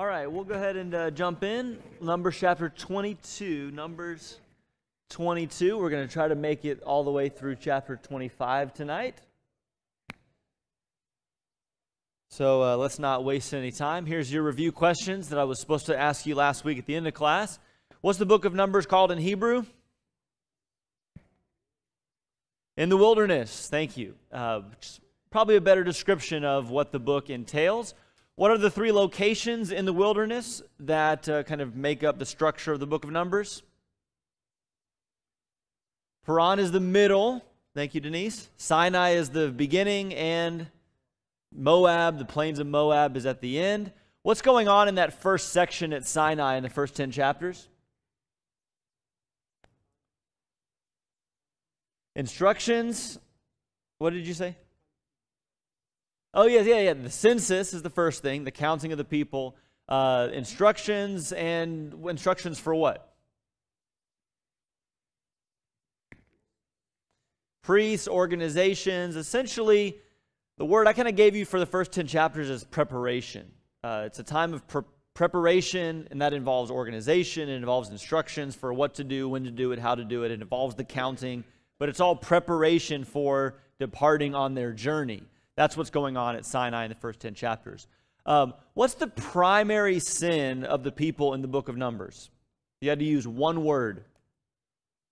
All right, we'll go ahead and jump in. Numbers chapter 22. Numbers 22. We're going to try to make it all the way through chapter 25 tonight. So let's not waste any time. Here's your review questions that I was supposed to ask you last week at the end of class. What's the book of Numbers called in Hebrew? In the wilderness. Thank you. Probably a better description of what the book entails. What are the three locations in the wilderness that kind of make up the structure of the book of Numbers? Paran is the middle. Thank you, Denise. Sinai is the beginning, and Moab, the plains of Moab, is at the end. What's going on in that first section at Sinai in the first 10 chapters? Instructions. What did you say? Oh, yeah. The census is the first thing, the counting of the people. Instructions, and instructions for what? Priests, organizations. Essentially, the word I kind of gave you for the first 10 chapters is preparation. It's a time of preparation, and that involves organization. It involves instructions for what to do, when to do it, how to do it. It involves the counting, but it's all preparation for departing on their journey. That's what's going on at Sinai in the first 10 chapters. What's the primary sin of the people in the book of Numbers? You had to use one word.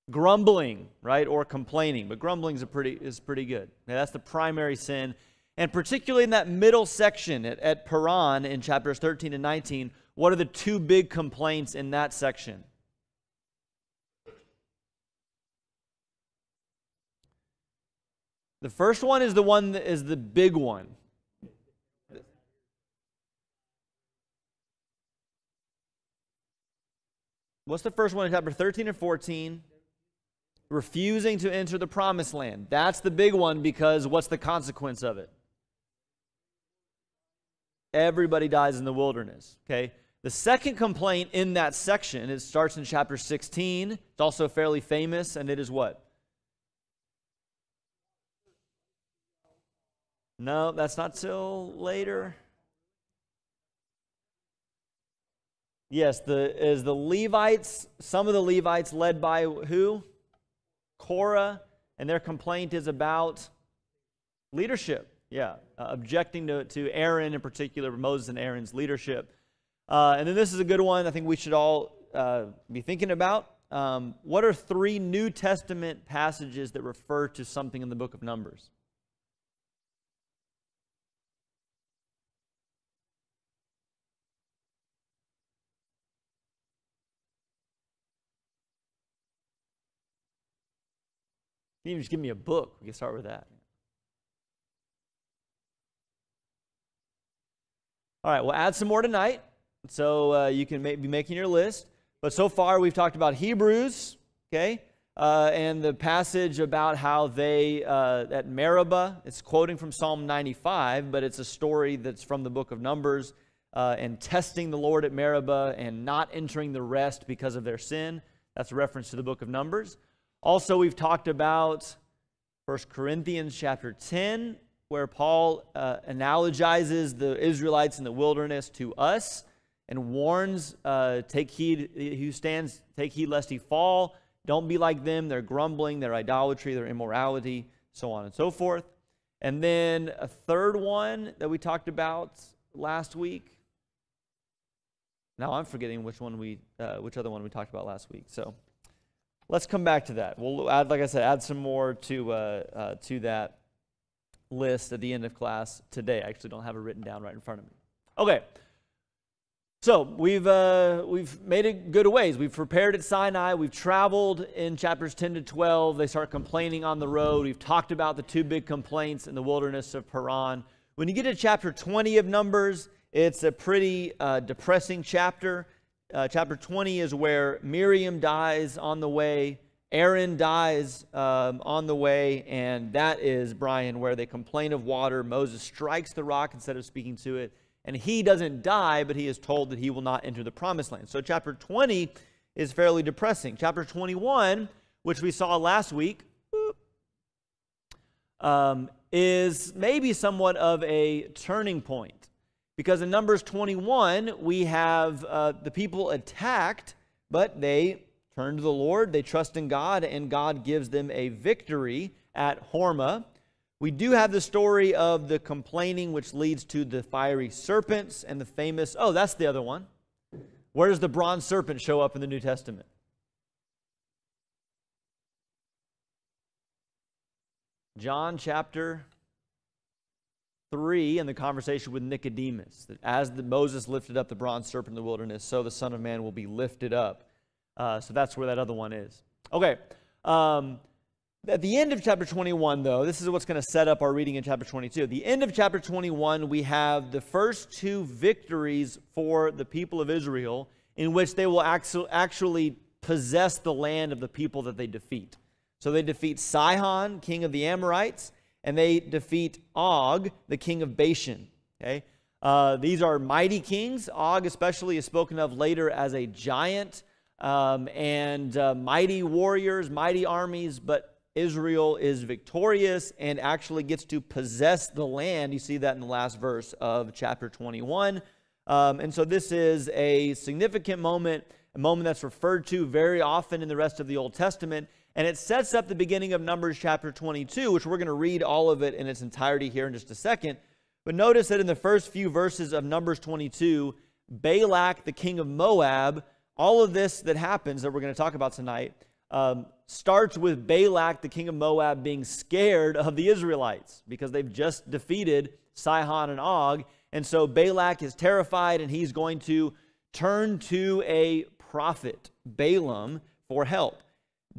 Grumbling, right, or complaining. But grumbling is pretty good. Now, that's the primary sin. And particularly in that middle section at Paran in chapters 13 and 19, what are the two big complaints in that section? The first one is the one that is the big one. What's the first one in chapter 13 and 14? Refusing to enter the promised land. That's the big one, because what's the consequence of it? Everybody dies in the wilderness. Okay. The second complaint in that section, it starts in chapter 16. It's also fairly famous, and it is what? No, that's not till later. Yes, the Levites, some of the Levites led by who? Korah, and their complaint is about leadership. Yeah, objecting to Aaron in particular, Moses and Aaron's leadership. And then this is a good one I think we should all be thinking about. What are three New Testament passages that refer to something in the book of Numbers? You can just give me a book. We can start with that. All right, we'll add some more tonight, so you can be making your list. But so far, we've talked about Hebrews, okay, and the passage about how they, at Meribah, it's quoting from Psalm 95, but it's a story that's from the book of Numbers, and testing the Lord at Meribah and not entering the rest because of their sin. That's a reference to the book of Numbers. Also, we've talked about 1 Corinthians chapter 10, where Paul analogizes the Israelites in the wilderness to us and warns, take heed, who stands, take heed lest he fall. Don't be like them. They're grumbling, their idolatry, their immorality, so on and so forth. And then a third one that we talked about last week. Now I'm forgetting which other one we talked about last week. So let's come back to that. We'll add, like I said, add some more to that list at the end of class today. I actually don't have it written down right in front of me. Okay. So we've made it good ways. We've prepared at Sinai. We've traveled in chapters 10 to 12. They start complaining on the road. We've talked about the two big complaints in the wilderness of Paran. When you get to chapter 20 of Numbers, it's a pretty depressing chapter. Chapter 20 is where Miriam dies on the way, Aaron dies on the way, and that is, Brian, where they complain of water. Moses strikes the rock instead of speaking to it, and he doesn't die, but he is told that he will not enter the promised land. So chapter 20 is fairly depressing. Chapter 21, which we saw last week, is maybe somewhat of a turning point. Because in Numbers 21, we have the people attacked, but they turn to the Lord, they trust in God, and God gives them a victory at Hormah. We do have the story of the complaining, which leads to the fiery serpents and the famous, oh, that's the other one. Where does the bronze serpent show up in the New Testament? John chapter 3, in the conversation with Nicodemus, that as Moses lifted up the bronze serpent in the wilderness, so the Son of Man will be lifted up. So that's where that other one is. Okay. At the end of chapter 21, though, this is what's going to set up our reading in chapter 22. At the end of chapter 21, we have the first two victories for the people of Israel, in which they will actually possess the land of the people that they defeat. So they defeat Sihon, king of the Amorites, and they defeat Og, the king of Bashan. Okay? These are mighty kings. Og especially is spoken of later as a giant, and mighty warriors, mighty armies, but Israel is victorious and actually gets to possess the land. You see that in the last verse of chapter 21. And so this is a significant moment, a moment that's referred to very often in the rest of the Old Testament. And it sets up the beginning of Numbers chapter 22, which we're going to read all of it in its entirety here in just a second. But notice that in the first few verses of Numbers 22, Balak, the king of Moab, all of this that happens that we're going to talk about tonight, starts with Balak, the king of Moab, being scared of the Israelites because they've just defeated Sihon and Og. And so Balak is terrified, and he's going to turn to a prophet, Balaam, for help.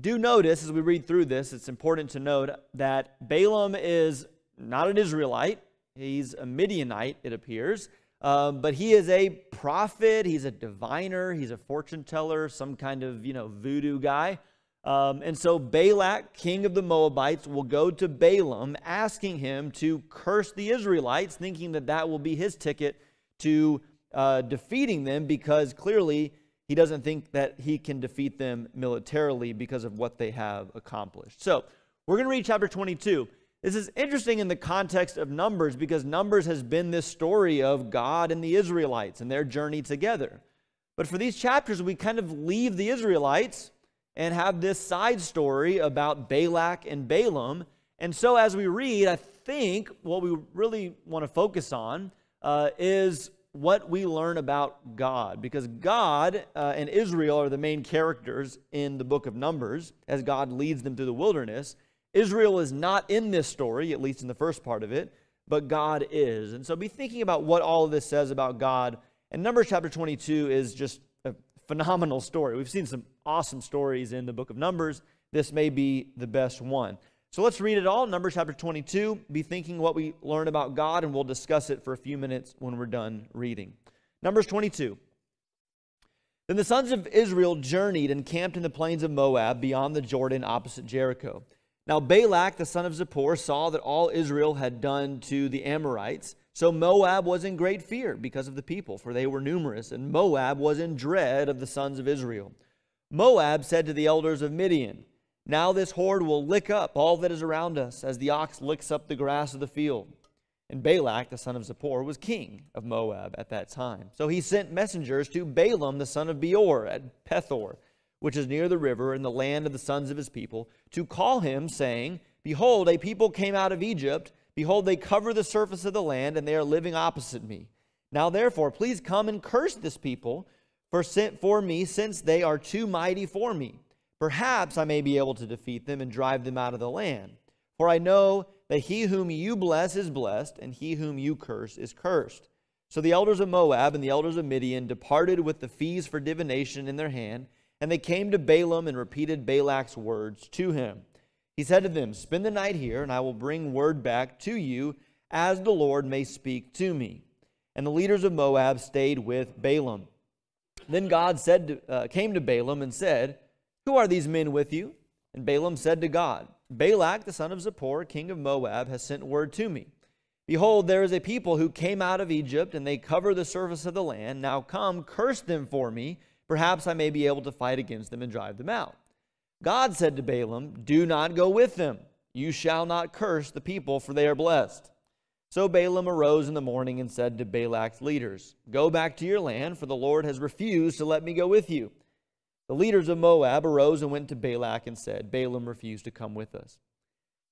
Do notice, as we read through this, it's important to note that Balaam is not an Israelite. He's a Midianite, it appears. But he is a prophet, he's a diviner, he's a fortune teller, some kind of, voodoo guy. And so Balak, king of the Moabites, will go to Balaam, asking him to curse the Israelites, thinking that that will be his ticket to defeating them, because clearly he doesn't think that he can defeat them militarily because of what they have accomplished. So we're going to read chapter 22. This is interesting in the context of Numbers, because Numbers has been this story of God and the Israelites and their journey together. But for these chapters, we kind of leave the Israelites and have this side story about Balak and Balaam. And so as we read, I think what we really want to focus on is what we learn about God. Because God and Israel are the main characters in the book of Numbers as God leads them through the wilderness. Israel is not in this story, at least in the first part of it, but God is. And so be thinking about what all of this says about God. And Numbers chapter 22 is just a phenomenal story. We've seen some awesome stories in the book of Numbers. This may be the best one. So let's read it all. Numbers chapter 22. Be thinking what we learn about God, and we'll discuss it for a few minutes when we're done reading. Numbers 22. Then the sons of Israel journeyed and camped in the plains of Moab beyond the Jordan opposite Jericho. Now Balak, the son of Zippor, saw that all Israel had done to the Amorites. So Moab was in great fear because of the people, for they were numerous, and Moab was in dread of the sons of Israel. Moab said to the elders of Midian, "Now this horde will lick up all that is around us, as the ox licks up the grass of the field." And Balak, the son of Zippor, was king of Moab at that time. So he sent messengers to Balaam, the son of Peor, at Peor, which is near the river, in the land of the sons of his people, to call him, saying, "Behold, a people came out of Egypt. Behold, they cover the surface of the land, and they are living opposite me. Now therefore, please come and curse this people for me, since they are too mighty for me. Perhaps I may be able to defeat them and drive them out of the land. For I know that he whom you bless is blessed, and he whom you curse is cursed." So the elders of Moab and the elders of Midian departed with the fees for divination in their hand, and they came to Balaam and repeated Balak's words to him. He said to them, "Spend the night here, and I will bring word back to you as the Lord may speak to me." And the leaders of Moab stayed with Balaam. Then God came to Balaam and said, "Who are these men with you?" And Balaam said to God, "Balak, the son of Zippor, king of Moab, has sent word to me. Behold, there is a people who came out of Egypt, and they cover the surface of the land. Now come, curse them for me. Perhaps I may be able to fight against them and drive them out." God said to Balaam, "Do not go with them. You shall not curse the people, for they are blessed." So Balaam arose in the morning and said to Balak's leaders, "Go back to your land, for the Lord has refused to let me go with you." The leaders of Moab arose and went to Balak and said, "Balaam refused to come with us."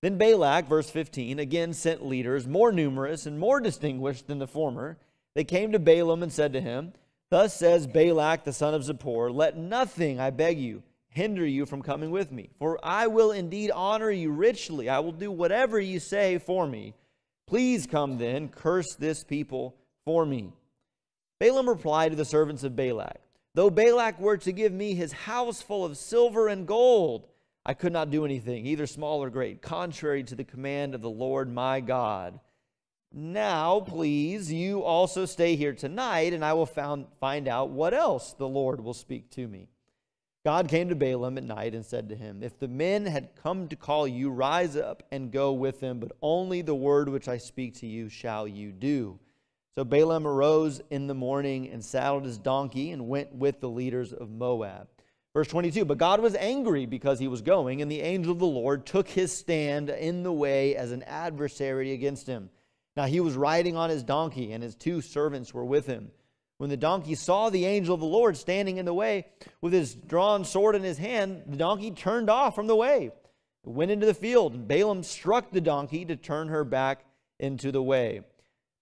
Then Balak, verse 15, again sent leaders more numerous and more distinguished than the former. They came to Balaam and said to him, "Thus says Balak the son of Zippor, let nothing, I beg you, hinder you from coming with me. For I will indeed honor you richly. I will do whatever you say for me. Please come then, curse this people for me." Balaam replied to the servants of Balak, "Though Balak were to give me his house full of silver and gold, I could not do anything, either small or great, contrary to the command of the Lord my God. Now, please, you also stay here tonight, and I will find out what else the Lord will speak to me." God came to Balaam at night and said to him, "If the men had come to call you, rise up and go with them, but only the word which I speak to you shall you do." So Balaam arose in the morning and saddled his donkey and went with the leaders of Moab. Verse 22, but God was angry because he was going, and the angel of the Lord took his stand in the way as an adversary against him. Now he was riding on his donkey, and his 2 servants were with him. When the donkey saw the angel of the Lord standing in the way with his drawn sword in his hand, the donkey turned off from the way, went into the field, and Balaam struck the donkey to turn her back into the way.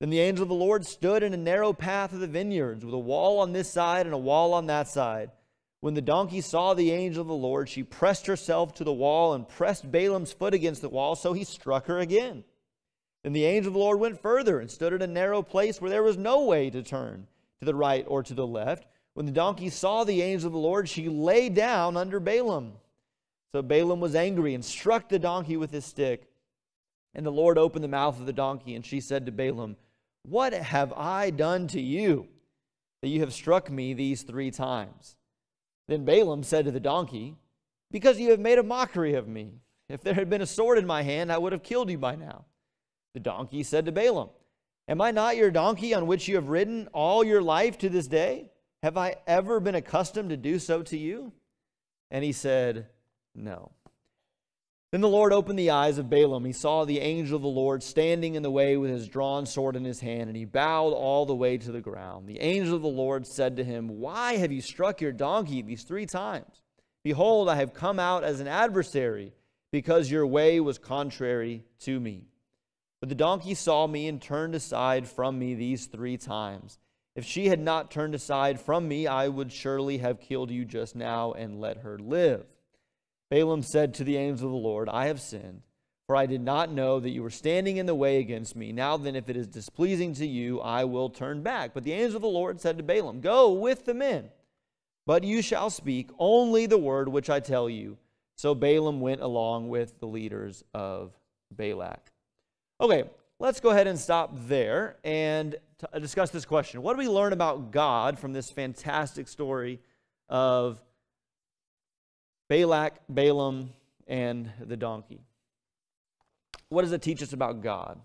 Then the angel of the Lord stood in a narrow path of the vineyards, with a wall on this side and a wall on that side. When the donkey saw the angel of the Lord, she pressed herself to the wall and pressed Balaam's foot against the wall, so he struck her again. Then the angel of the Lord went further and stood at a narrow place where there was no way to turn to the right or to the left. When the donkey saw the angel of the Lord, she lay down under Balaam. So Balaam was angry and struck the donkey with his stick. And the Lord opened the mouth of the donkey, and she said to Balaam, "What have I done to you, that you have struck me these 3 times? Then Balaam said to the donkey, "Because you have made a mockery of me. If there had been a sword in my hand, I would have killed you by now." The donkey said to Balaam, "Am I not your donkey on which you have ridden all your life to this day? Have I ever been accustomed to do so to you?" And he said, "No." Then the Lord opened the eyes of Balaam. He saw the angel of the Lord standing in the way with his drawn sword in his hand, and he bowed all the way to the ground. The angel of the Lord said to him, "Why have you struck your donkey these 3 times? Behold, I have come out as an adversary, because your way was contrary to me. But the donkey saw me and turned aside from me these 3 times. If she had not turned aside from me, I would surely have killed you just now and let her live." Balaam said to the angel of the Lord, "I have sinned, for I did not know that you were standing in the way against me. Now then, if it is displeasing to you, I will turn back." But the angel of the Lord said to Balaam, "Go with the men, but you shall speak only the word which I tell you." So Balaam went along with the leaders of Balak. Okay, let's go ahead and stop there and discuss this question. What do we learn about God from this fantastic story of Balak, Balaam, and the donkey? What does it teach us about God?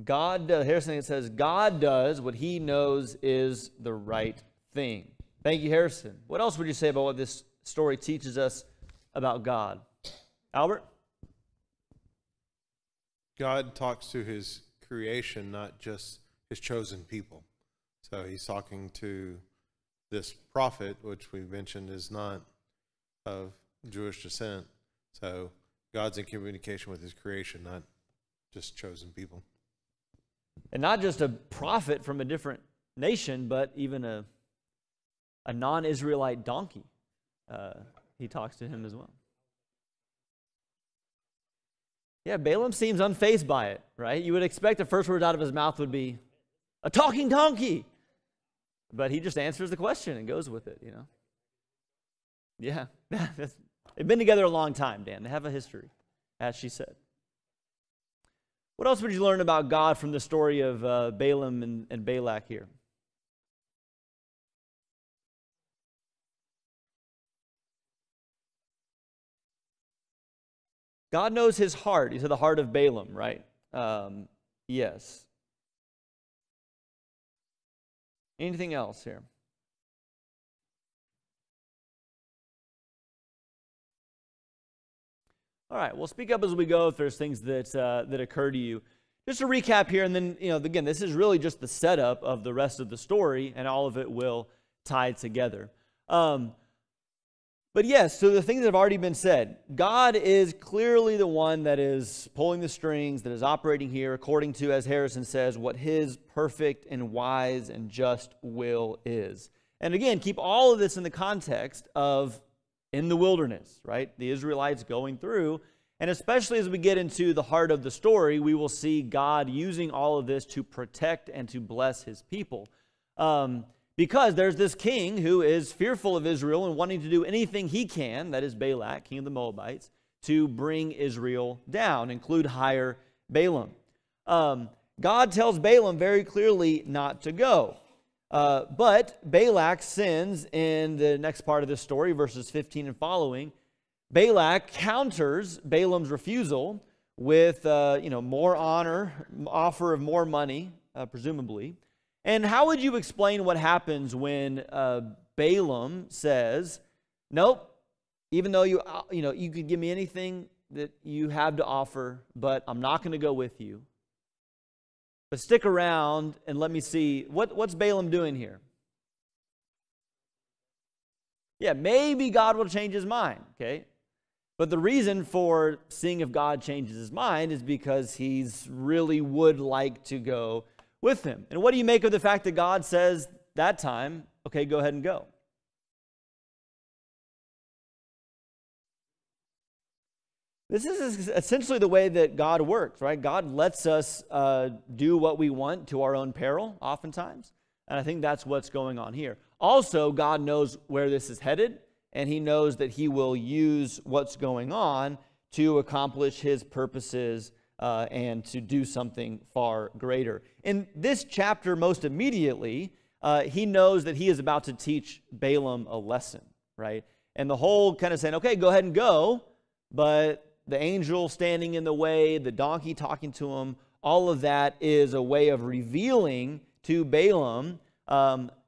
God, here's something that says, God does what he knows is the right thing. Thank you, Harrison. What else would you say about what this story teaches us about God? Albert? God talks to his creation, not just his chosen people. So he's talking to this prophet, which we mentioned is not of Jewish descent. So God's in communication with his creation, not just chosen people. And not just a prophet from a different nation, but even a non-Israelite donkey. He talks to him as well. Yeah, Balaam seems unfazed by it, right? You would expect the first words out of his mouth would be, "A talking donkey." But he just answers the question and goes with it, you know. Yeah, they've been together a long time, Dan. They have a history, as she said. What else would you learn about God from the story of Balaam and Balak here? God knows his heart. He said the heart of Balaam, right? Yes. Anything else here? All right, well, speak up as we go if there's things that occur to you. Just to recap here, and then, again, this is really just the setup of the rest of the story, and all of it will tie together. But yes, so the things that have already been said, God is clearly the one that is pulling the strings, that is operating here according to, as Harrison says, what his perfect and wise and just will is. And again, keep all of this in the context of in the wilderness, right? The Israelites going through. And especially as we get into the heart of the story, we will see God using all of this to protect and to bless his people. Because there's this king who is fearful of Israel and wanting to do anything he can, that is Balak, king of the Moabites, to bring Israel down, include hire Balaam. God tells Balaam very clearly not to go. But Balak sins in the next part of this story, verses 15 and following. Balak counters Balaam's refusal with, more honor, offer of more money, presumably. And how would you explain what happens when Balaam says, nope, even though you could give me anything that you have to offer, but I'm not going to go with you. But stick around and let me see, what's Balaam doing here? Yeah, maybe God will change his mind, okay? But the reason for seeing if God changes his mind is because he's really would like to go with him. And what do you make of the fact that God says that time, okay, go ahead and go? This is essentially the way that God works, right? God lets us do what we want to our own peril, oftentimes. And I think that's what's going on here. Also, God knows where this is headed, and he knows that he will use what's going on to accomplish his purposes and to do something far greater. In this chapter, most immediately, he knows that he is about to teach Balaam a lesson, right? And the whole kind of saying, okay, go ahead and go, but the angel standing in the way, the donkey talking to him, all of that is a way of revealing to Balaam,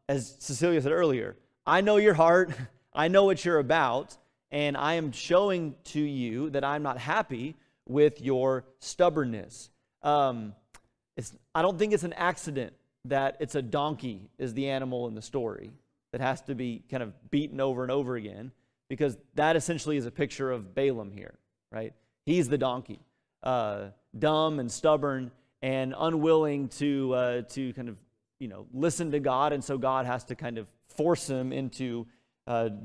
as Cecilia said earlier, I know your heart, I know what you're about, and I am showing to you that I'm not happy with your stubbornness. I don't think it's an accident that it's a donkey is the animal in the story that has to be kind of beaten over and over again, because that essentially is a picture of Balaam here, right? He's the donkey, dumb and stubborn and unwilling to kind of, listen to God, and so God has to kind of force him into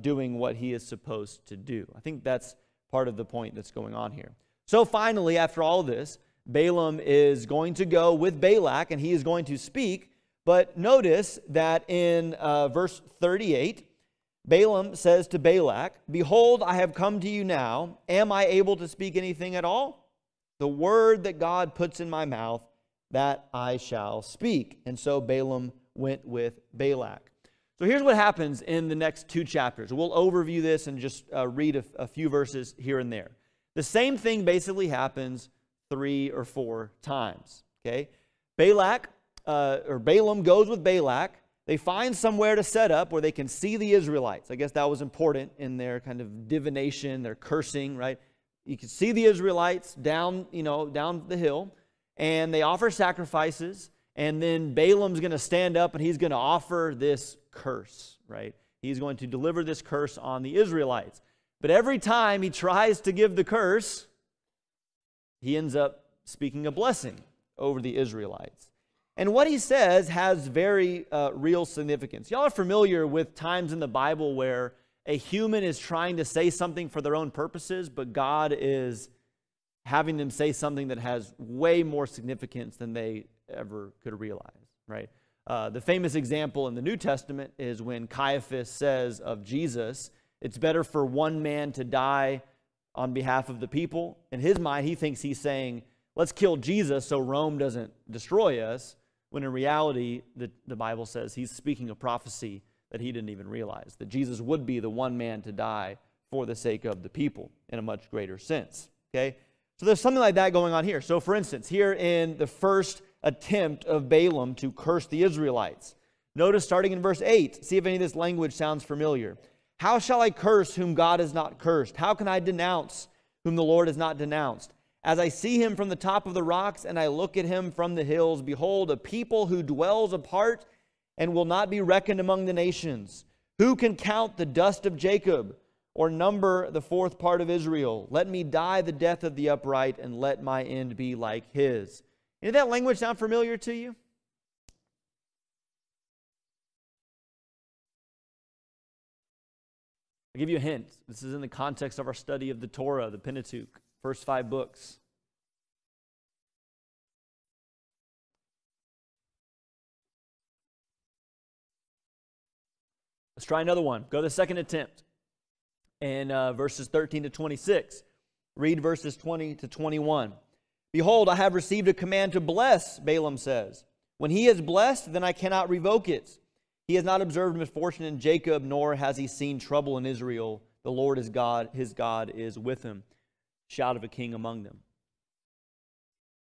doing what he is supposed to do. I think that's part of the point that's going on here. So finally, after all this, Balaam is going to go with Balak, and he is going to speak. But notice that in verse 38, Balaam says to Balak, behold, I have come to you now. Am I able to speak anything at all? The word that God puts in my mouth, that I shall speak. And so Balaam went with Balak. So here's what happens in the next two chapters. We'll overview this and just read a few verses here and there. The same thing basically happens 3 or 4 times. Okay, Balaam goes with Balak. They find somewhere to set up where they can see the Israelites. I guess that was important in their kind of divination, their cursing, right? You can see the Israelites down the hill, and they offer sacrifices, and then Balaam's going to stand up and he's going to offer this curse, right? He's going to deliver this curse on the Israelites. But every time he tries to give the curse, he ends up speaking a blessing over the Israelites. And what he says has very real significance. Y'all are familiar with times in the Bible where a human is trying to say something for their own purposes, but God is having them say something that has way more significance than they ever could realize, right? The famous example in the New Testament is when Caiaphas says of Jesus, it's better for one man to die on behalf of the people. In his mind, he thinks he's saying, let's kill Jesus so Rome doesn't destroy us, when in reality, the Bible says he's speaking a prophecy that he didn't even realize, that Jesus would be the one man to die for the sake of the people in a much greater sense. Okay? So there's something like that going on here. So for instance, here in the first attempt of Balaam to curse the Israelites, notice starting in verse 8, see if any of this language sounds familiar. How shall I curse whom God has not cursed? How can I denounce whom the Lord has not denounced? As I see him from the top of the rocks, and I look at him from the hills, behold, a people who dwells apart and will not be reckoned among the nations. Who can count the dust of Jacob, or number the fourth part of Israel? Let me die the death of the upright, and let my end be like his. Did that language sound familiar to you? I'll give you a hint. This is in the context of our study of the Torah, the Pentateuch, first 5 books. Let's try another one. Go to the second attempt. And verses 13 to 26. Read verses 20 to 21. Behold, I have received a command to bless, Balaam says. When he is blessed, then I cannot revoke it. He has not observed misfortune in Jacob, nor has he seen trouble in Israel. The Lord is God, his God is with him. Shout of a king among them.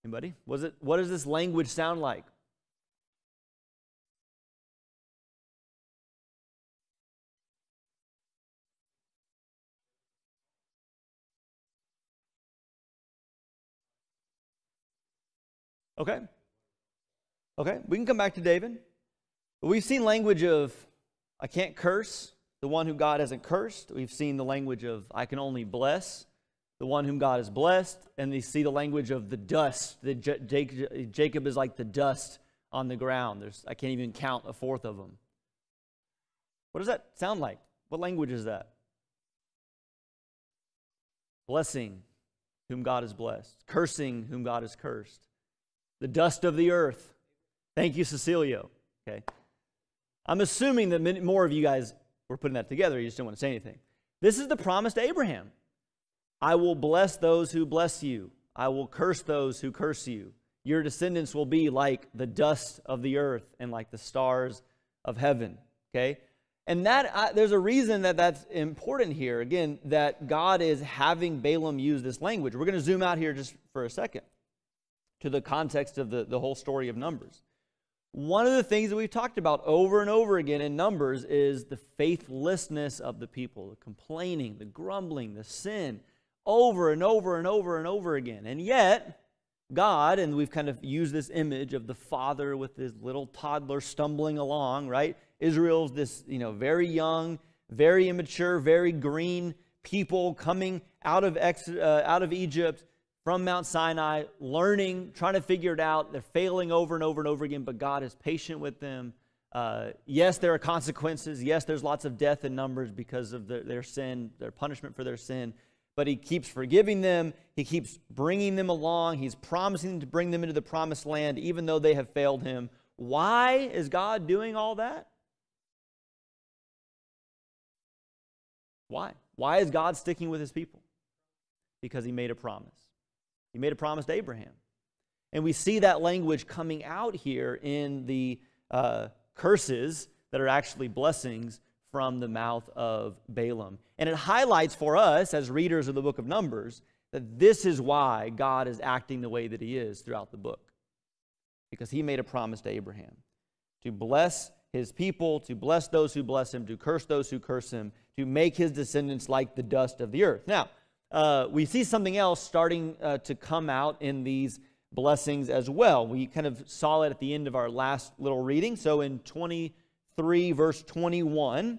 Anybody? What does this language sound like? Okay. Okay, we can come back to David. But we've seen language of, I can't curse the one whom God hasn't cursed. We've seen the language of, I can only bless the one whom God has blessed. And we see the language of the dust. Jacob is like the dust on the ground. I can't even count a fourth of them. What does that sound like? What language is that? Blessing whom God has blessed. Cursing whom God has cursed. The dust of the earth. Thank you, Cecilio. Okay. I'm assuming that many more of you guys were putting that together. You just didn't want to say anything. This is the promise to Abraham. I will bless those who bless you. I will curse those who curse you. Your descendants will be like the dust of the earth and like the stars of heaven. Okay. And there's a reason that that's important here. Again, that God is having Balaam use this language. We're going to zoom out here just for a second to the context of the whole story of Numbers. One of the things that we've talked about over and over again in Numbers is the faithlessness of the people, the complaining, the grumbling, the sin, over and over and over and over again. And yet, God, and we've kind of used this image of the father with his little toddler stumbling along, right? Israel's this, very young, very immature, very green people coming out of Egypt, from Mount Sinai, learning, trying to figure it out. They're failing over and over and over again, but God is patient with them. Yes, there are consequences. Yes, there's lots of death in Numbers because of their sin, their punishment for their sin. But he keeps forgiving them. He keeps bringing them along. He's promising to bring them into the promised land, even though they have failed him. Why is God doing all that? Why? Why is God sticking with his people? Because he made a promise. He made a promise to Abraham. And we see that language coming out here in the curses that are actually blessings from the mouth of Balaam. And it highlights for us, as readers of the book of Numbers, that this is why God is acting the way that he is throughout the book. Because he made a promise to Abraham to bless his people, to bless those who bless him, to curse those who curse him, to make his descendants like the dust of the earth. Now, we see something else starting to come out in these blessings as well. We kind of saw it at the end of our last little reading. So in 23, verse 21,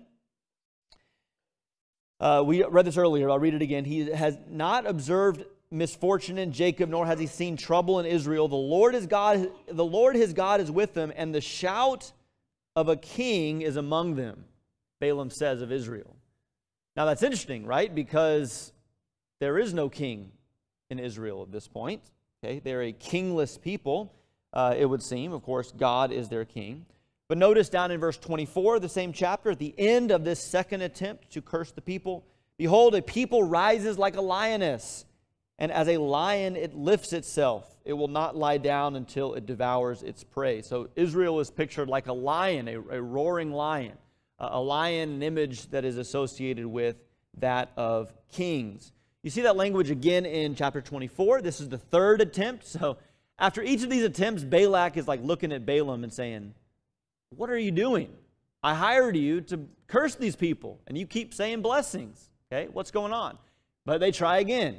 we read this earlier. I'll read it again. He has not observed misfortune in Jacob, nor has he seen trouble in Israel. The Lord his God is with them, and the shout of a king is among them, Balaam says of Israel. Now that's interesting, right? Because there is no king in Israel at this point. Okay, they're a kingless people, it would seem. Of course, God is their king. But notice down in verse 24 of the same chapter, at the end of this second attempt to curse the people, behold, a people rises like a lioness, and as a lion it lifts itself. It will not lie down until it devours its prey. So Israel is pictured like a lion, a roaring lion. A lion, an image that is associated with that of kings. You see that language again in chapter 24. This is the third attempt. So after each of these attempts, Balak is like looking at Balaam and saying, what are you doing? I hired you to curse these people, and you keep saying blessings. Okay, what's going on? But they try again.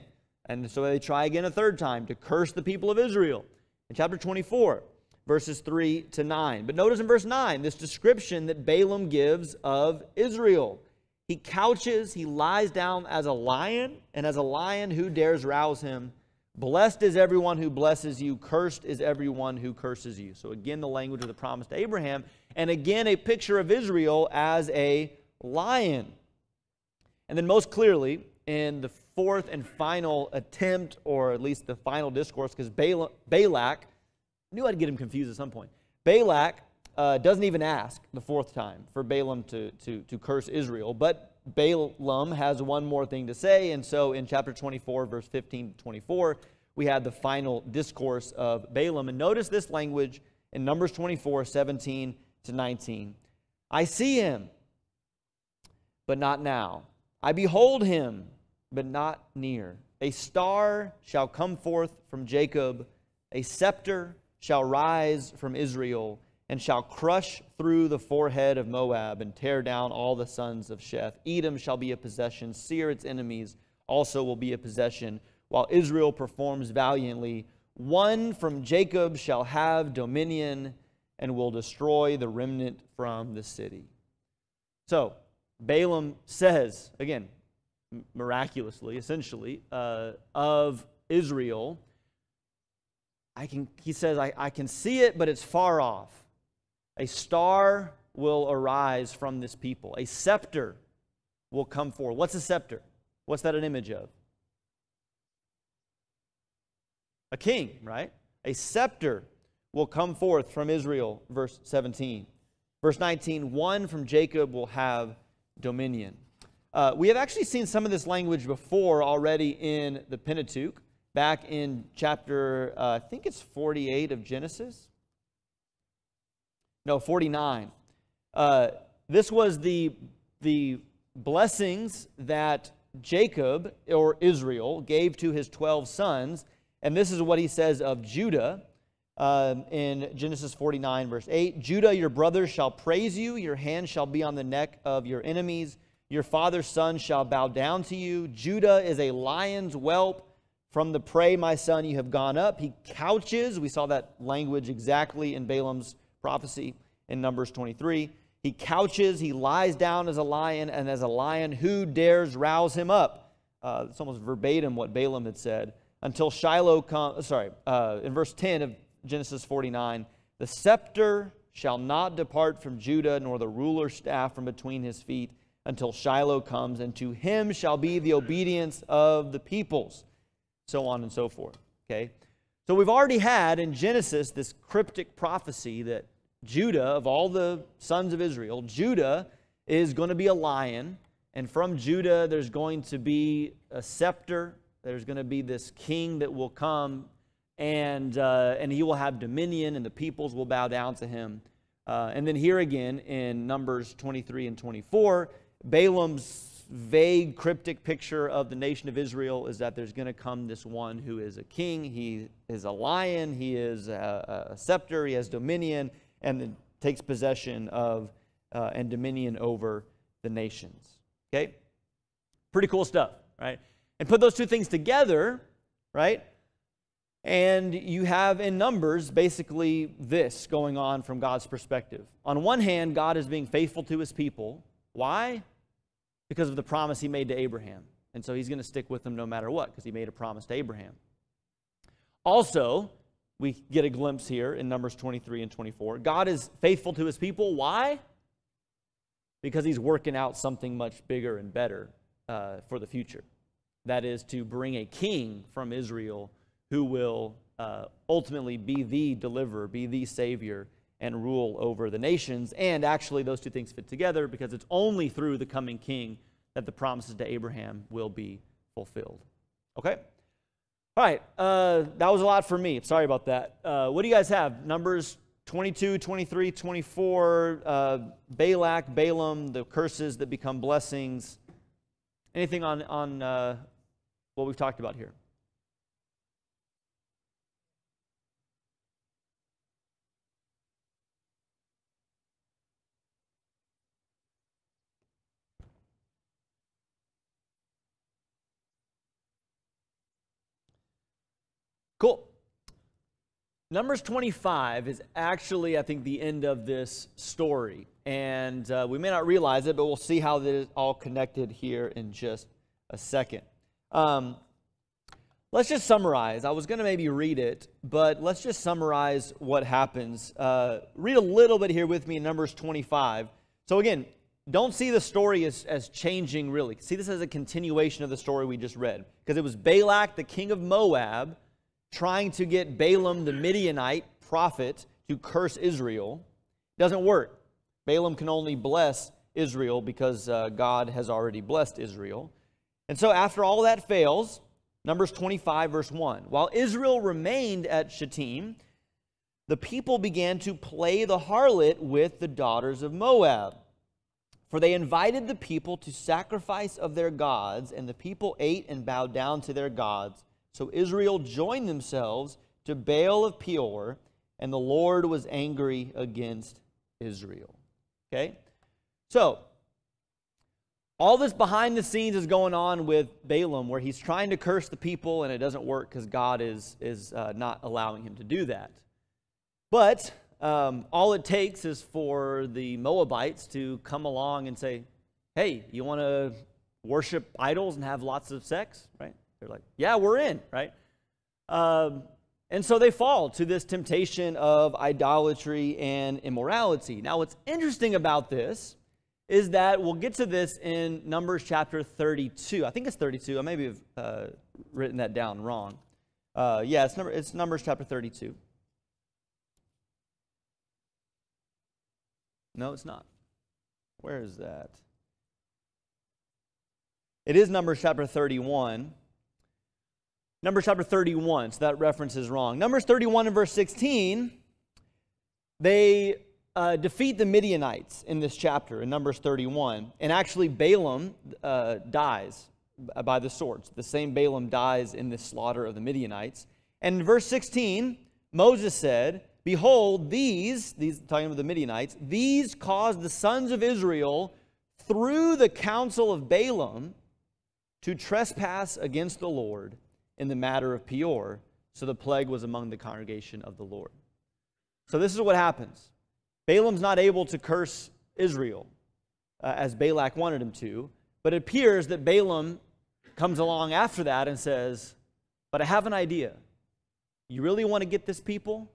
And so they try again a third time to curse the people of Israel. In chapter 24, verses 3 to 9. But notice in verse 9, this description that Balaam gives of Israel. He couches, he lies down as a lion, and as a lion, who dares rouse him? Blessed is everyone who blesses you, cursed is everyone who curses you. So again, the language of the promise to Abraham, and again, a picture of Israel as a lion. And then most clearly, in the fourth and final attempt, or at least the final discourse, because Balak, I knew I'd get him confused at some point. Balak doesn't even ask the fourth time for Balaam to curse Israel, but Balaam has one more thing to say, and so in chapter 24, verse 15 to 24, we had the final discourse of Balaam. And notice this language in Numbers 24, 17 to 19. I see him, but not now. I behold him, but not near. A star shall come forth from Jacob, a scepter shall rise from Israel, and shall crush through the forehead of Moab, and tear down all the sons of Sheth. Edom shall be a possession, Seir its enemies also will be a possession, while Israel performs valiantly. One from Jacob shall have dominion, and will destroy the remnant from the city. So, Balaam says, again, miraculously, essentially, of Israel, he says, I can see it, but it's far off. A star will arise from this people. A scepter will come forth. What's a scepter? What's that an image of? A king, right? A scepter will come forth from Israel, verse 17. Verse 19, one from Jacob will have dominion. We have actually seen some of this language before already in the Pentateuch, back in chapter, I think it's 48 of Genesis. No, 49. This was the blessings that Jacob, or Israel, gave to his 12 sons. And this is what he says of Judah in Genesis 49, verse 8. Judah, your brothers shall praise you. Your hand shall be on the neck of your enemies. Your father's son shall bow down to you. Judah is a lion's whelp. From the prey, my son, you have gone up. He couches. We saw that language exactly in Balaam's prophecy in Numbers 23. He couches, he lies down as a lion, and as a lion, who dares rouse him up? It's almost verbatim what Balaam had said. Until Shiloh comes, in verse 10 of Genesis 49, the scepter shall not depart from Judah, nor the ruler's staff from between his feet, until Shiloh comes, and to him shall be the obedience of the peoples. So on and so forth. Okay? So we've already had in Genesis this cryptic prophecy that Judah, of all the sons of Israel, Judah is going to be a lion, and from Judah there's going to be a scepter. There's going to be this king that will come, and he will have dominion, and the peoples will bow down to him. And then here again in Numbers 23 and 24, Balaam's vague, cryptic picture of the nation of Israel is that there's going to come this one who is a king. He is a lion. He is a scepter. He has dominion, and then takes possession of and dominion over the nations. Okay? Pretty cool stuff, right? And put those two things together, right? And you have in Numbers basically this going on from God's perspective. On one hand, God is being faithful to his people. Why? Because of the promise he made to Abraham. And so he's going to stick with them no matter what, because he made a promise to Abraham. Also, we get a glimpse here in Numbers 23 and 24. God is faithful to his people. Why? Because he's working out something much bigger and better for the future. That is to bring a king from Israel who will ultimately be the deliverer, be the savior, and rule over the nations. And actually those two things fit together, because it's only through the coming king that the promises to Abraham will be fulfilled. Okay? All right, that was a lot for me. Sorry about that. What do you guys have? Numbers 22, 23, 24, Balak, Balaam, the curses that become blessings. Anything on what we've talked about here? Cool. Numbers 25 is actually, I think, the end of this story. And we may not realize it, but we'll see how this is all connected here in just a second. Let's just summarize. I was going to maybe read it, but let's just summarize what happens. Read a little bit here with me in Numbers 25. So again, don't see the story as changing really. See this as a continuation of the story we just read. Because it was Balak, the king of Moab, trying to get Balaam, the Midianite prophet, to curse Israel. Doesn't work. Balaam can only bless Israel because God has already blessed Israel. And so after all that fails, Numbers 25, verse 1, while Israel remained at Shittim, the people began to play the harlot with the daughters of Moab. For they invited the people to sacrifice of their gods, and the people ate and bowed down to their gods. So Israel joined themselves to Baal of Peor, and the Lord was angry against Israel. Okay? So, all this behind the scenes is going on with Balaam, where he's trying to curse the people, and it doesn't work because God is not allowing him to do that. But all it takes is for the Moabites to come along and say, hey, you want to worship idols and have lots of sex? Right? They're like, yeah, we're in, right? And so they fall to this temptation of idolatry and immorality. Now, what's interesting about this is that we'll get to this in Numbers chapter 32. I think it's 32. I maybe have written that down wrong. Yeah, it's Numbers chapter 32. No, it's not. Where is that? It is Numbers chapter 31. Numbers chapter 31, so that reference is wrong. Numbers 31 and verse 16, they defeat the Midianites in this chapter, in Numbers 31. And actually, Balaam dies by the swords. The same Balaam dies in the slaughter of the Midianites. And in verse 16, Moses said, behold, these talking about the Midianites, these caused the sons of Israel through the counsel of Balaam to trespass against the Lord in the matter of Peor, so the plague was among the congregation of the Lord. So this is what happens. Balaam's not able to curse Israel as Balak wanted him to, but it appears that Balaam comes along after that and says, but I have an idea. You really want to get this people?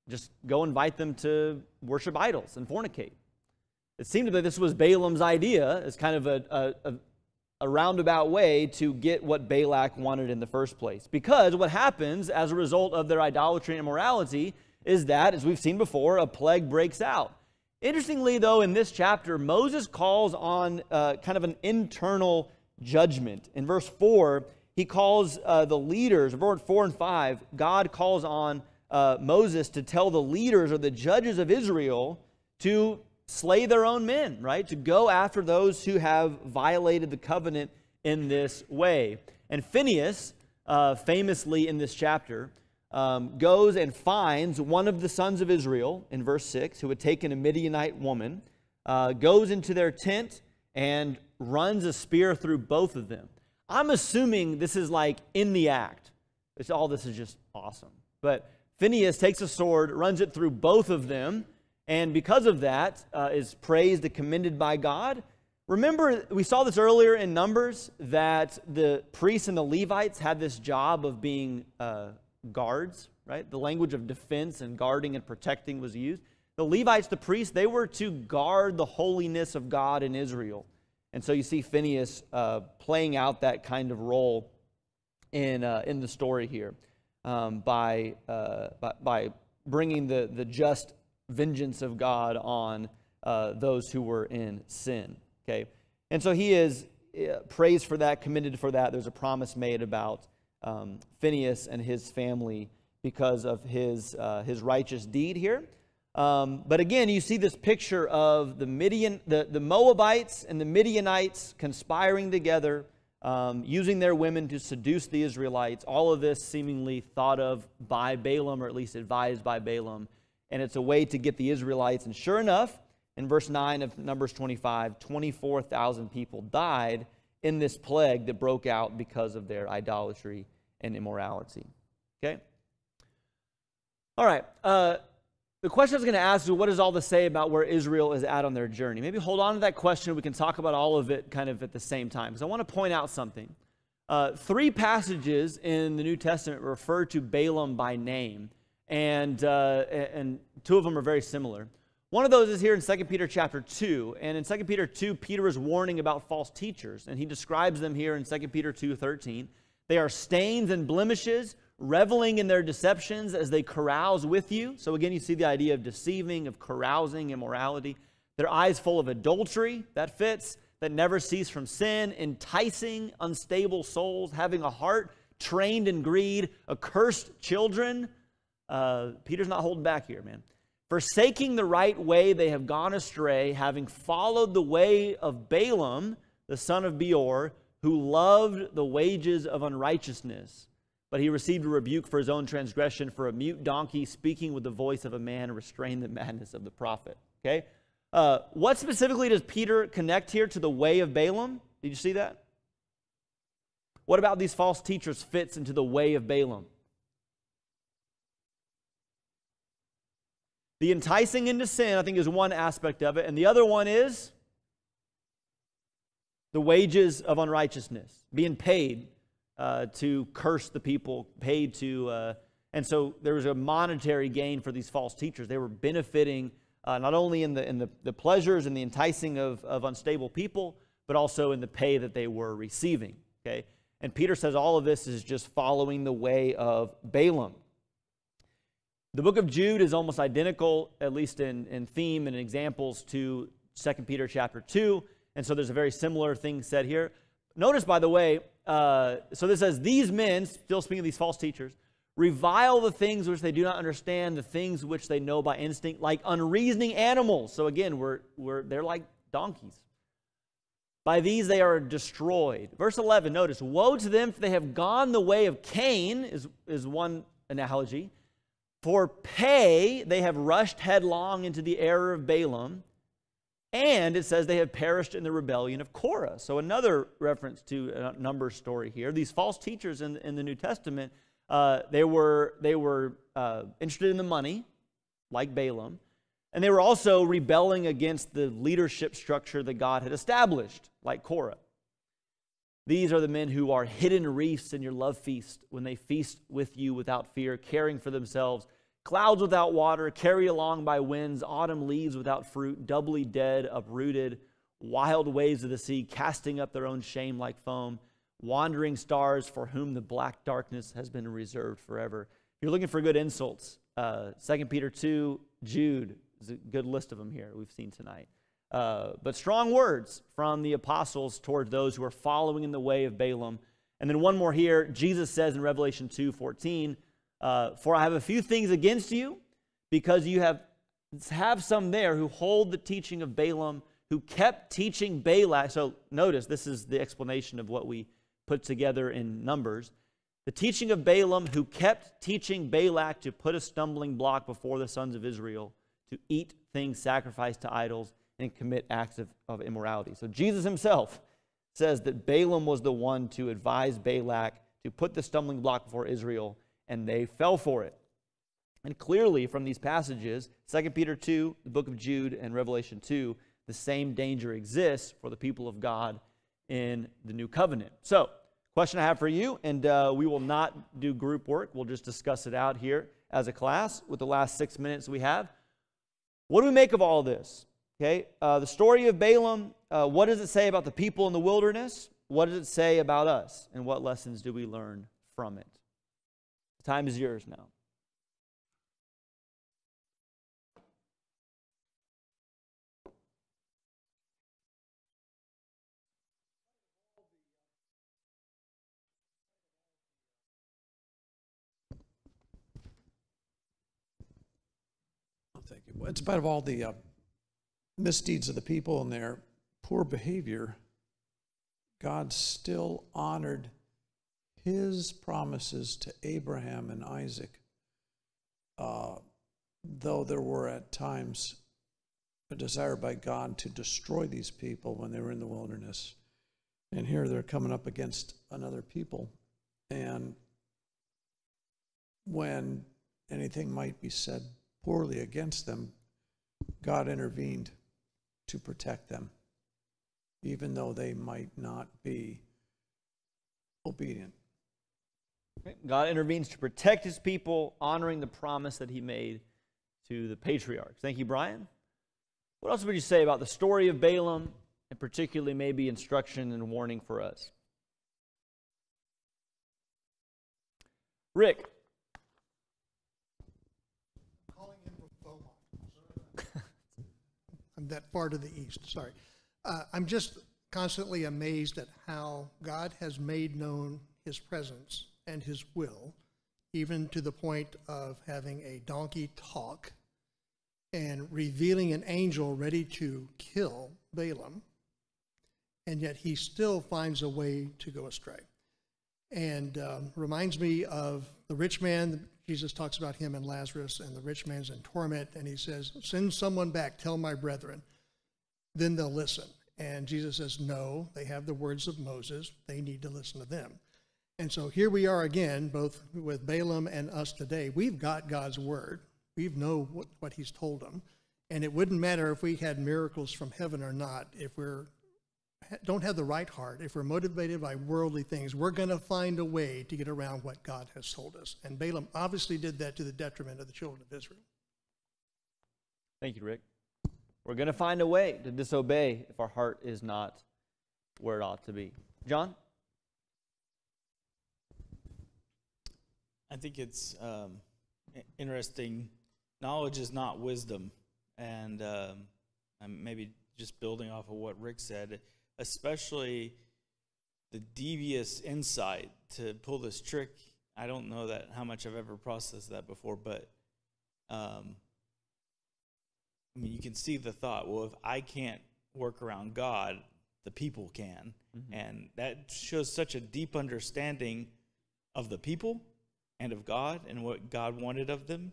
Just go invite them to worship idols and fornicate. It seemed that this was Balaam's idea as kind of a roundabout way to get what Balak wanted in the first place. Because what happens as a result of their idolatry and immorality is that, as we've seen before, a plague breaks out. Interestingly, though, in this chapter, Moses calls on kind of an internal judgment. In verse 4, he calls the leaders, verse 4 and 5, God calls on Moses to tell the leaders or the judges of Israel to slay their own men, right? To go after those who have violated the covenant in this way. And Phinehas, famously in this chapter, goes and finds one of the sons of Israel, in verse 6, who had taken a Midianite woman, goes into their tent and runs a spear through both of them. I'm assuming this is like in the act. All this is just awesome. But Phinehas takes a sword, runs it through both of them, and because of that, is praised and commended by God. Remember, we saw this earlier in Numbers, that the priests and the Levites had this job of being guards, right? The language of defense and guarding and protecting was used. The Levites, the priests, they were to guard the holiness of God in Israel. And so you see Phinehas playing out that kind of role in the story here by bringing the just vengeance of God on those who were in sin. Okay, and so he is praised for that, commended for that. There's a promise made about Phinehas and his family because of his righteous deed here. But again, you see this picture of the Moabites and the Midianites conspiring together using their women to seduce the Israelites. All of this seemingly thought of by Balaam, or at least advised by Balaam. And it's a way to get the Israelites. And sure enough, in verse 9 of Numbers 25, 24,000 people died in this plague that broke out because of their idolatry and immorality. Okay? All right. The question I was going to ask is, what does all this say about where Israel is at on their journey? Maybe hold on to that question. We can talk about all of it kind of at the same time, because I want to point out something. 3 passages in the New Testament refer to Balaam by name, and 2 of them are very similar. One of those is here in 2 Peter chapter 2, and in 2 Peter 2, Peter is warning about false teachers, and he describes them here in 2 Peter 2:13. They are stains and blemishes, reveling in their deceptions as they carouse with you. So again, you see the idea of deceiving, of carousing, immorality. Their eyes full of adultery, that fits, that never cease from sin, enticing unstable souls, having a heart trained in greed, accursed children. Peter's not holding back here, man. Forsaking the right way, they have gone astray, having followed the way of Balaam, the son of Beor, who loved the wages of unrighteousness. But he received a rebuke for his own transgression, for a mute donkey speaking with the voice of a man restrained the madness of the prophet. Okay? What specifically does Peter connect here to the way of Balaam? Did you see that? What about these false teachers fits into the way of Balaam? The enticing into sin, I think, is one aspect of it. And the other one is the wages of unrighteousness, being paid to curse the people, paid to... and so there was a monetary gain for these false teachers. They were benefiting not only in the pleasures and the enticing of unstable people, but also in the pay that they were receiving. Okay? And Peter says all of this is just following the way of Balaam. The book of Jude is almost identical, at least in theme and examples, to 2 Peter chapter 2. And so there's a very similar thing said here. Notice, by the way, so this says, these men, still speaking of these false teachers, revile the things which they do not understand, the things which they know by instinct, like unreasoning animals. So again, they're like donkeys. By these they are destroyed. Verse 11, notice, woe to them, for they have gone the way of Cain, is one analogy. For pay, they have rushed headlong into the error of Balaam. And it says they have perished in the rebellion of Korah. So another reference to a Numbers story here. These false teachers in the New Testament, they were interested in the money, like Balaam. And they were also rebelling against the leadership structure that God had established, like Korah. These are the men who are hidden reefs in your love feast, when they feast with you without fear, caring for themselves. Clouds without water, carried along by winds, autumn leaves without fruit, doubly dead, uprooted, wild waves of the sea, casting up their own shame like foam, wandering stars for whom the black darkness has been reserved forever. If you're looking for good insults, 2 Peter 2, Jude, is a good list of them here we've seen tonight. But strong words from the apostles towards those who are following in the way of Balaam. And then one more here. Jesus says in Revelation 2:14, for I have a few things against you, because you have some there who hold the teaching of Balaam, who kept teaching Balak. So notice, this is the explanation of what we put together in Numbers. The teaching of Balaam, who kept teaching Balak to put a stumbling block before the sons of Israel, to eat things sacrificed to idols, and commit acts of immorality. So Jesus himself says that Balaam was the one to advise Balak to put the stumbling block before Israel, and they fell for it. And clearly from these passages, 2 Peter 2, the book of Jude, and Revelation 2, the same danger exists for the people of God in the new covenant. So, question I have for you, and we will not do group work. We'll just discuss it out here as a class with the last 6 minutes we have. What do we make of all this? Okay, the story of Balaam, what does it say about the people in the wilderness? What does it say about us? And what lessons do we learn from it? The time is yours now. Oh, thank you. In spite of all the misdeeds of the people and their poor behavior, God still honored his promises to Abraham and Isaac, though there were at times a desire by God to destroy these people when they were in the wilderness. And here they're coming up against another people. And when anything might be said poorly against them, God intervened to protect them, even though they might not be obedient. God intervenes to protect his people, honoring the promise that he made to the patriarchs. Thank you, Brian. What else would you say about the story of Balaam, and particularly maybe instruction and warning for us? Rick. Calling him from Beaumont. I'm that far to the east, sorry. I'm just constantly amazed at how God has made known his presence and his will, even to the point of having a donkey talk and revealing an angel ready to kill Balaam, and yet he still finds a way to go astray. And reminds me of the rich man. Jesus talks about him and Lazarus, and the rich man's in torment, and he says, send someone back, tell my brethren, then they'll listen. And Jesus says, no, they have the words of Moses, they need to listen to them. And so here we are again, both with Balaam and us today. We've got God's word. We know what he's told them. And it wouldn't matter if we had miracles from heaven or not. If we don't have the right heart, if we're motivated by worldly things, we're going to find a way to get around what God has told us. And Balaam obviously did that to the detriment of the children of Israel. Thank you, Rick. We're going to find a way to disobey if our heart is not where it ought to be. John? I think it's interesting. Knowledge is not wisdom. And I'm maybe just building off of what Rick said, especially the devious insight to pull this trick. I don't know that how much I've ever processed that before, but I mean, you can see the thought, well, if I can't work around God, the people can. Mm-hmm. And that shows such a deep understanding of the people and of God and what God wanted of them.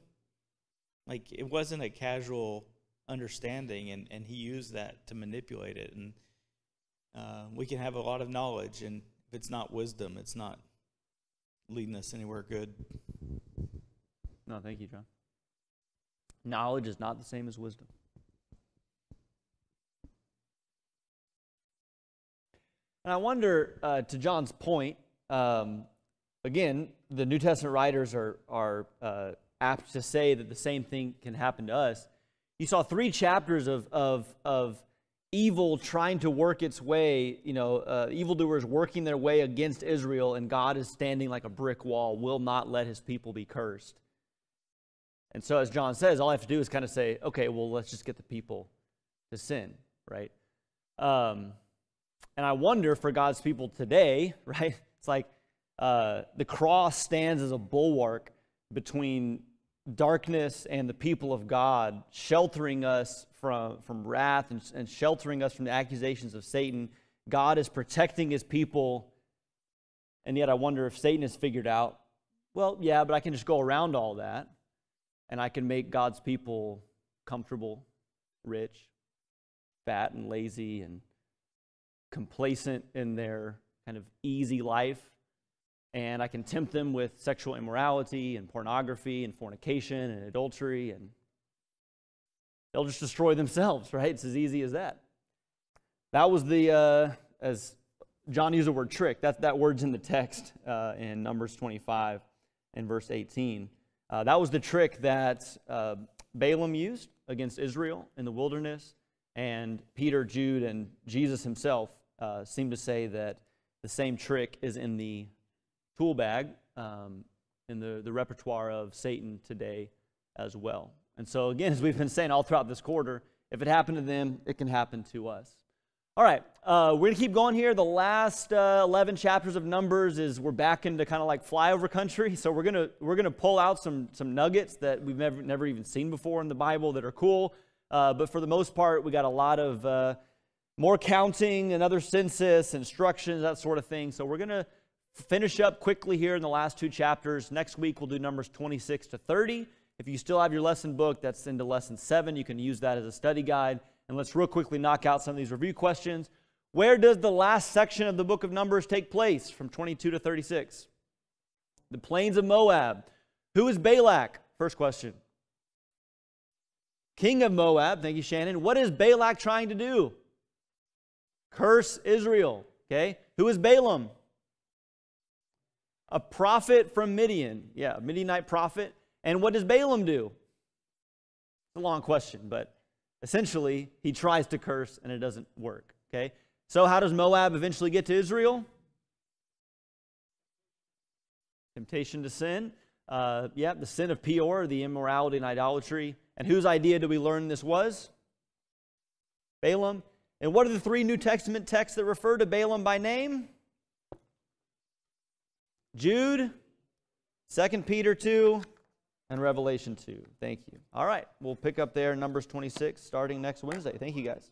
Like, it wasn't a casual understanding, and he used that to manipulate it. And we can have a lot of knowledge, and if it's not wisdom, it's not leading us anywhere good. No, thank you, John. Knowledge is not the same as wisdom. And I wonder, to John's point, again, the New Testament writers are apt to say that the same thing can happen to us. You saw 3 chapters of evil trying to work its way, evildoers working their way against Israel, and God is standing like a brick wall, will not let his people be cursed. And so, as John says, all I have to do is kind of say, okay, well, let's just get the people to sin, right? And I wonder for God's people today, right? It's like the cross stands as a bulwark between darkness and the people of God, sheltering us from wrath and sheltering us from the accusations of Satan. God is protecting his people, and yet I wonder if Satan has figured out, well, yeah, but I can just go around all that, and I can make God's people comfortable, rich, fat, and lazy, and complacent in their kind of easy life. And I can tempt them with sexual immorality and pornography and fornication and adultery, and they'll just destroy themselves, right? It's as easy as that. That was as John used the word trick, that word's in the text in Numbers 25 and verse 18. That was the trick that Balaam used against Israel in the wilderness, and Peter, Jude, and Jesus himself seem to say that the same trick is in the tool bag, in the repertoire of Satan today as well. And so again, as we've been saying all throughout this quarter, if it happened to them, it can happen to us. All right, we're going to keep going here. The last 11 chapters of Numbers we're back into kind of like flyover country. So we're gonna pull out some nuggets that we've never even seen before in the Bible that are cool. But for the most part, we got a lot of more counting, another census, instructions, that sort of thing. So we're going to finish up quickly here in the last 2 chapters. Next week we'll do Numbers 26 to 30. If you still have your lesson book, that's into lesson 7. You can use that as a study guide. And let's real quickly knock out some of these review questions. Where does the last section of the book of Numbers take place from 22 to 36? The plains of Moab. Who is Balak? First question. King of Moab. Thank you, Shannon. What is Balak trying to do? Curse Israel. Okay. Who is Balaam? A prophet from Midian. Yeah, a Midianite prophet. And what does Balaam do? It's a long question, but essentially he tries to curse and it doesn't work. Okay. So how does Moab eventually get to Israel? Temptation to sin. The sin of Peor, the immorality and idolatry. And whose idea do we learn this was? Balaam. And what are the 3 New Testament texts that refer to Balaam by name? Jude, 2 Peter 2, and Revelation 2. Thank you. All right, we'll pick up there in Numbers 26 starting next Wednesday. Thank you, guys.